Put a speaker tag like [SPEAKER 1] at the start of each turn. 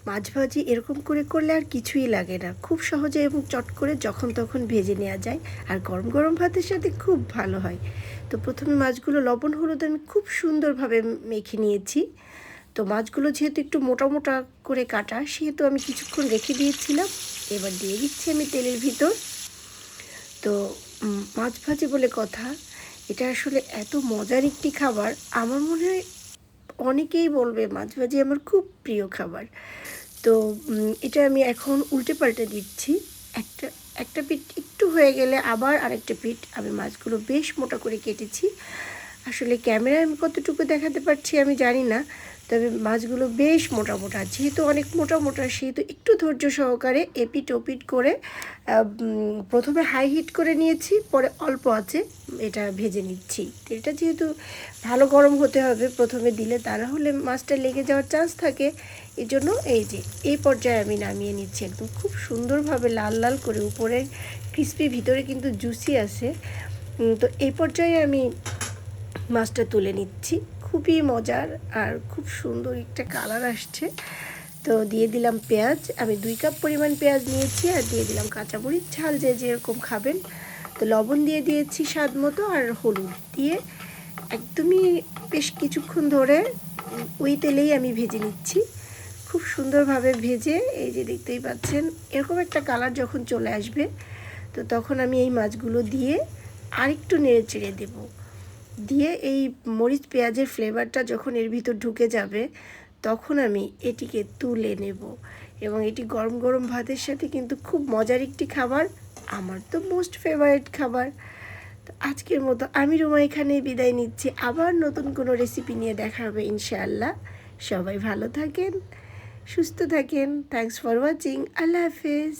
[SPEAKER 1] মাছ ভাজি এরকম করে করলে আর কিছুই লাগে না, খুব সহজে এবং চট করে যখন তখন ভেজে নেওয়া যায়, আর গরম গরম ভাতের সাথে খুব ভালো হয়। তো প্রথমে মাছগুলো লবণ হলুদ আমি খুব সুন্দরভাবে মেখে নিয়েছি। তো মাছগুলো যেহেতু একটু মোটা মোটা করে কাটা, সেহেতু আমি কিছুক্ষণ রেখে দিয়েছিলাম। এবার দিয়ে দিচ্ছি আমি তেলের ভিতর। তো মাছ ভাজি বলে কথা, এটা আসলে এত মজার একটি খাবার, আমার মনে হয় অনেকেই বলবে মাছ ভাজি আমার খুব প্রিয় খাবার। তো এটা আমি এখন উল্টে পাল্টে দিচ্ছি। একটা একটা পিঠ একটু হয়ে গেলে আবার আরেকটা পিঠ, আমি মাছগুলো বেশ মোটা করে কেটেছি। আসলে ক্যামেরায় আমি কতটুকু দেখাতে পারছি আমি জানি না, তবে মাছগুলো বেশ মোটা মোটা, যেহেতু অনেক মোটা মোটা সেহেতু একটু ধৈর্য সহকারে এপিট ওপিট করে প্রথমে হাই হিট করে নিয়েছি, পরে অল্প আছে এটা ভেজে নিচ্ছি। তেলটা যেহেতু ভালো গরম হতে হবে প্রথমে দিলে, তা না হলে মাছটা লেগে যাওয়ার চান্স থাকে। এই জন্য এই যে এই পর্যায়ে আমি নামিয়ে নিচ্ছি, একদম খুব সুন্দরভাবে লাল লাল করে, উপরে ক্রিস্পি, ভিতরে কিন্তু জুসি আছে। তো এই পর্যায়ে আমি মাছটা তুলে নিচ্ছি। খুবই মজার আর খুব সুন্দর একটা কালার আসছে। তো দিয়ে দিলাম পেঁয়াজ, আমি 2 কাপ পরিমাণ পেঁয়াজ নিয়েছি, আর দিয়ে দিলাম কাঁচামরিচ, ঝাল যে যেরকম খাবেন। তো লবণ দিয়ে দিয়েছি স্বাদ মতো, আর হলুদ দিয়ে একদমই বেশ কিছুক্ষণ ধরে ওই তেলেই আমি ভেজে নিচ্ছি, খুব সুন্দরভাবে ভেজে। এই যে দেখতেই পাচ্ছেন এরকম একটা কালার যখন চলে আসবে, তো তখন আমি এই মাছগুলো দিয়ে আরেকটু নেড়ে চেড়ে দেবো। দিয়ে এই মরিচ পেঁয়াজের ফ্লেভারটা যখন এর ভিতর ঢুকে যাবে, তখন আমি এটিকে তুলে নেব। এবং এটি গরম গরম ভাতের সাথে কিন্তু খুব মজার একটি খাবার, আমার তো মোস্ট ফেভারিট খাবার। তো আজকের মতো আমি রুমা এখানেই বিদায় নিচ্ছি, আবার নতুন কোনো রেসিপি নিয়ে দেখা হবে ইনশাআল্লাহ। সবাই ভালো থাকেন, সুস্থ থাকেন। Thanks for watching. আল্লাহ হাফেজ।